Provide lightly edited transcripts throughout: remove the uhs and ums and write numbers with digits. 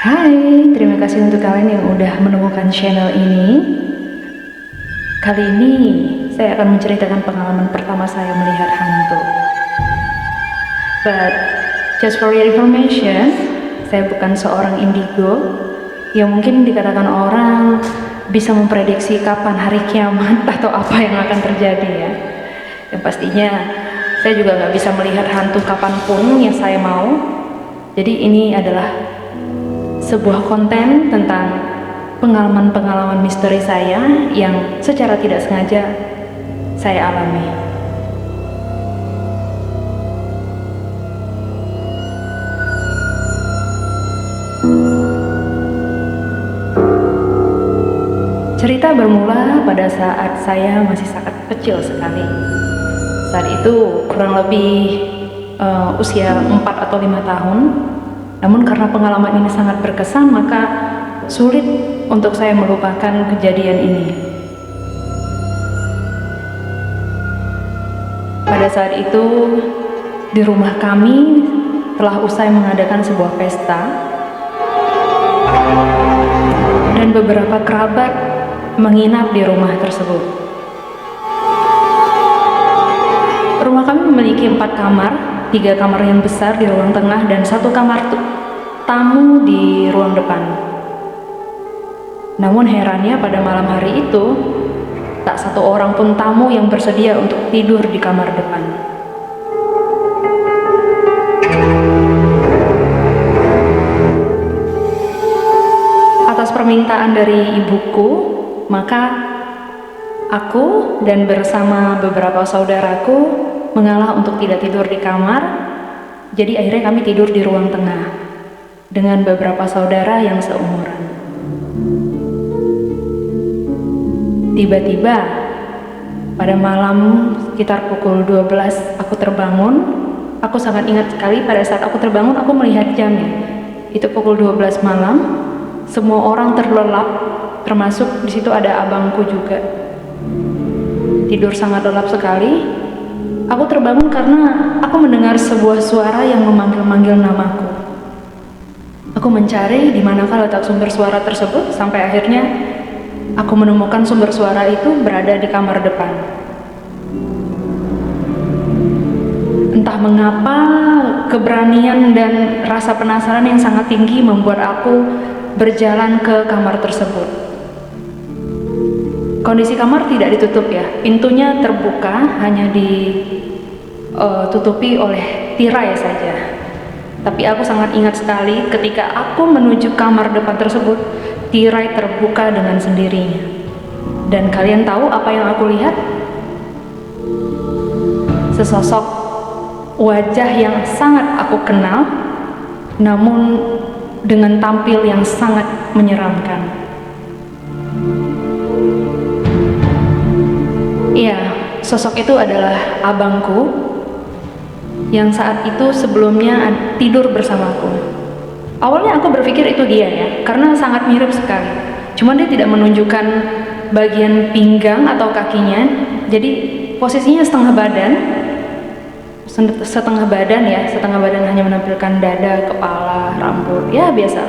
Hai, terima kasih untuk kalian yang udah menemukan channel ini. Kali ini saya akan menceritakan pengalaman pertama saya melihat hantu. But just for your information, saya bukan seorang indigo yang mungkin dikatakan orang bisa memprediksi kapan hari kiamat atau apa yang akan terjadi ya. Yang pastinya saya juga nggak bisa melihat hantu kapanpun yang saya mau. Jadi ini adalah sebuah konten tentang pengalaman-pengalaman misteri saya yang secara tidak sengaja saya alami. Cerita bermula pada saat saya masih sangat kecil sekali. Saat itu kurang lebih usia 4 atau 5 tahun. Namun karena pengalaman ini sangat berkesan, maka sulit untuk saya melupakan kejadian ini. Pada saat itu, di rumah kami telah usai mengadakan sebuah pesta, dan beberapa kerabat menginap di rumah tersebut. Rumah kami memiliki 4 kamar, 3 kamar yang besar di ruang tengah dan 1 kamar tamu di ruang depan. Namun herannya pada malam hari itu, tak satu orang pun tamu yang bersedia untuk tidur di kamar depan. Atas permintaan dari ibuku, maka aku dan bersama beberapa saudaraku mengalah untuk tidak tidur di kamar. Jadi akhirnya kami tidur di ruang tengah dengan beberapa saudara yang seumuran. Tiba-tiba pada malam sekitar pukul 12 aku terbangun. Aku sangat ingat sekali pada saat aku terbangun aku melihat jamnya. Itu pukul 12 malam. Semua orang terlelap, termasuk di situ ada abangku juga. Tidur sangat lelap sekali. Aku terbangun karena aku mendengar sebuah suara yang memanggil-manggil namaku. Aku mencari di manakah letak sumber suara tersebut sampai akhirnya aku menemukan sumber suara itu berada di kamar depan. Entah mengapa keberanian dan rasa penasaran yang sangat tinggi membuat aku berjalan ke kamar tersebut. Kondisi kamar tidak ditutup ya, pintunya terbuka, hanya ditutupi oleh tirai saja. Tapi aku sangat ingat sekali ketika aku menuju kamar depan tersebut, tirai terbuka dengan sendirinya. Dan kalian tahu apa yang aku lihat? Sesosok wajah yang sangat aku kenal, namun dengan tampil yang sangat menyeramkan. Iya, sosok itu adalah abangku yang saat itu sebelumnya tidur bersamaku. Awalnya aku berpikir itu dia ya, karena sangat mirip sekali. Cuman dia tidak menunjukkan bagian pinggang atau kakinya, jadi posisinya setengah badan ya, setengah badan hanya menampilkan dada, kepala, rambut, ya biasa.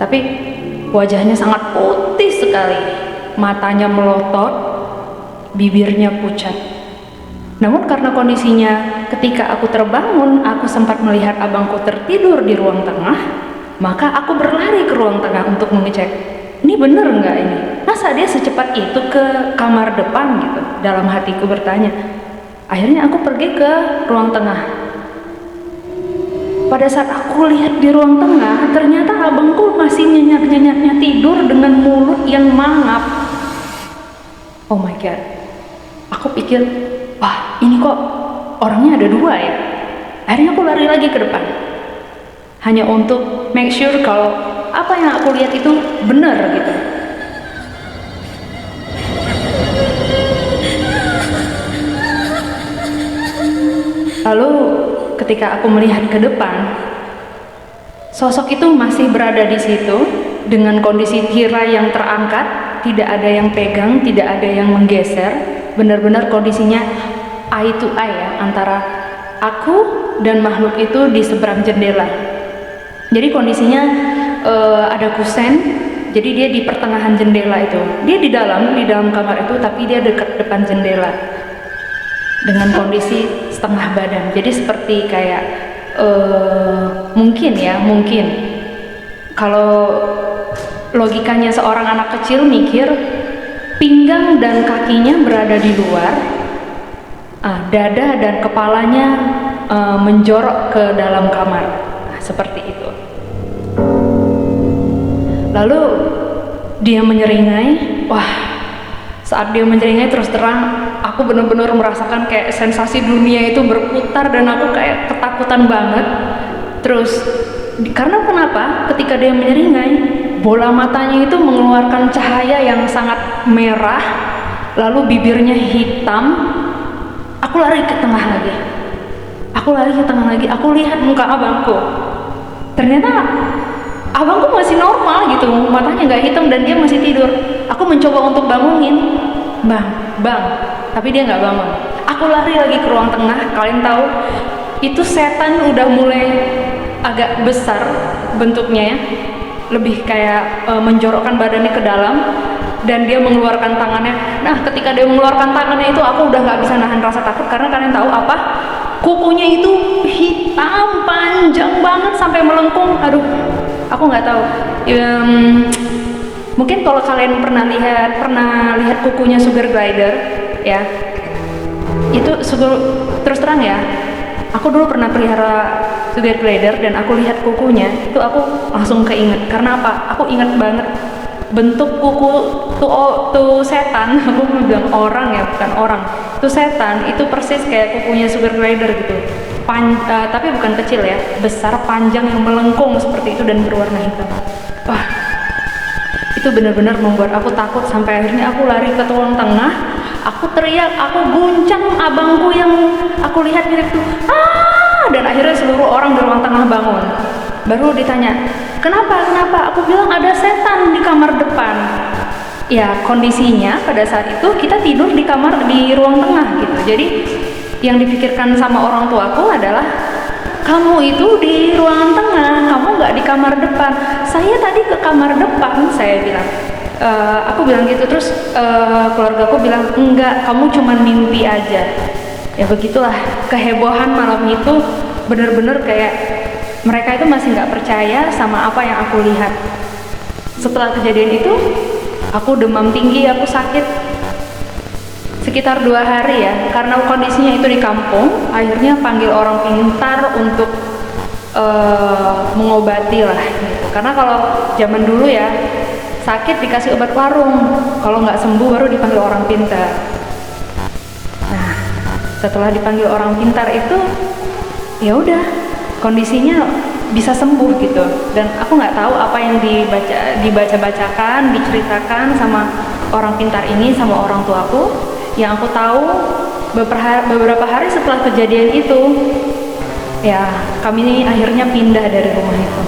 Tapi wajahnya sangat putih sekali, matanya melotot, bibirnya pucat. Namun karena kondisinya ketika aku terbangun, aku sempat melihat abangku tertidur di ruang tengah, maka aku berlari ke ruang tengah untuk mengecek, ini bener nggak ini? Masa dia secepat itu ke kamar depan gitu? Dalam hatiku bertanya. Akhirnya aku pergi ke ruang tengah. Pada saat aku lihat di ruang tengah, ternyata abangku masih nyenyak-nyenyaknya tidur dengan mulut yang mangap. Oh my god. Aku pikir, wah ini kok orangnya ada 2 ya. Akhirnya aku lari lagi ke depan, hanya untuk make sure kalau apa yang aku lihat itu benar gitu. Lalu ketika aku melihat ke depan, sosok itu masih berada di situ dengan kondisi tirai yang terangkat, tidak ada yang pegang, tidak ada yang menggeser, benar-benar kondisinya eye to eye ya, antara aku dan makhluk itu di seberang jendela. Jadi kondisinya ada kusen, jadi dia di pertengahan jendela itu. Dia di dalam kamar itu, tapi dia dekat depan jendela dengan kondisi setengah badan. Jadi seperti kayak mungkin kalau logikanya seorang anak kecil mikir pinggang dan kakinya berada di luar, dada dan kepalanya menjorok ke dalam kamar, seperti itu. Lalu dia menyeringai. Wah, saat dia menyeringai, terus terang aku benar-benar merasakan kayak sensasi dunia itu berputar dan aku kayak ketakutan banget. Terus karena kenapa? Ketika dia menyeringai, bola matanya itu mengeluarkan cahaya yang sangat merah, lalu bibirnya hitam. Aku lari ke tengah lagi. Aku lihat muka abangku. Ternyata abangku masih normal gitu, matanya nggak hitam dan dia masih tidur. Aku mencoba untuk bangunin, bang, tapi dia nggak bangun. Aku lari lagi ke ruang tengah. Kalian tahu, itu setan udah mulai agak besar bentuknya ya, lebih kayak menjorokkan badannya ke dalam dan dia mengeluarkan tangannya. Nah, ketika dia mengeluarkan tangannya itu aku udah nggak bisa nahan rasa takut, karena kalian tahu apa? Kukunya itu hitam panjang banget sampai melengkung. Aduh, aku nggak tahu. Mungkin kalau kalian pernah lihat kukunya sugar glider ya, itu terus terang ya, aku dulu pernah pelihara sugar glider dan aku lihat kukunya itu, aku langsung keinget. Karena apa? Aku inget banget bentuk kuku tuh setan. Aku bilang orang ya, bukan orang. Tuh setan itu persis kayak kukunya sugar glider gitu. Tapi bukan kecil ya, besar, panjang, yang melengkung seperti itu dan berwarna hitam. Wah, itu benar-benar membuat aku takut. Sampai akhirnya aku lari ke ruang tengah, aku teriak, aku guncang abangku yang aku lihat mirip tuh, dan akhirnya seluruh orang di ruang tengah bangun. Baru ditanya, kenapa? Aku bilang ada setan di kamar depan. Ya, kondisinya pada saat itu kita tidur di ruang tengah gitu. Jadi yang dipikirkan sama orang tuaku adalah, kamu itu di ruangan tengah, kamu nggak di kamar depan. Saya tadi ke kamar depan, saya bilang. Aku bilang gitu. Terus keluargaku bilang, enggak, kamu cuma mimpi aja. Ya begitulah, kehebohan malam itu bener-bener kayak mereka itu masih nggak percaya sama apa yang aku lihat. Setelah kejadian itu, aku demam tinggi, aku sakit sekitar 2 hari ya, karena kondisinya itu di kampung. Akhirnya panggil orang pintar untuk mengobati lah gitu. Karena kalau zaman dulu ya, sakit dikasih obat warung, kalau nggak sembuh baru dipanggil orang pintar. Nah, setelah dipanggil orang pintar itu, ya udah, kondisinya bisa sembuh gitu. Dan aku nggak tahu apa yang dibaca-bacakan, diceritakan sama orang pintar ini sama orang tuaku. Yang aku tahu, beberapa hari setelah kejadian itu, ya kami ini akhirnya pindah dari rumah itu.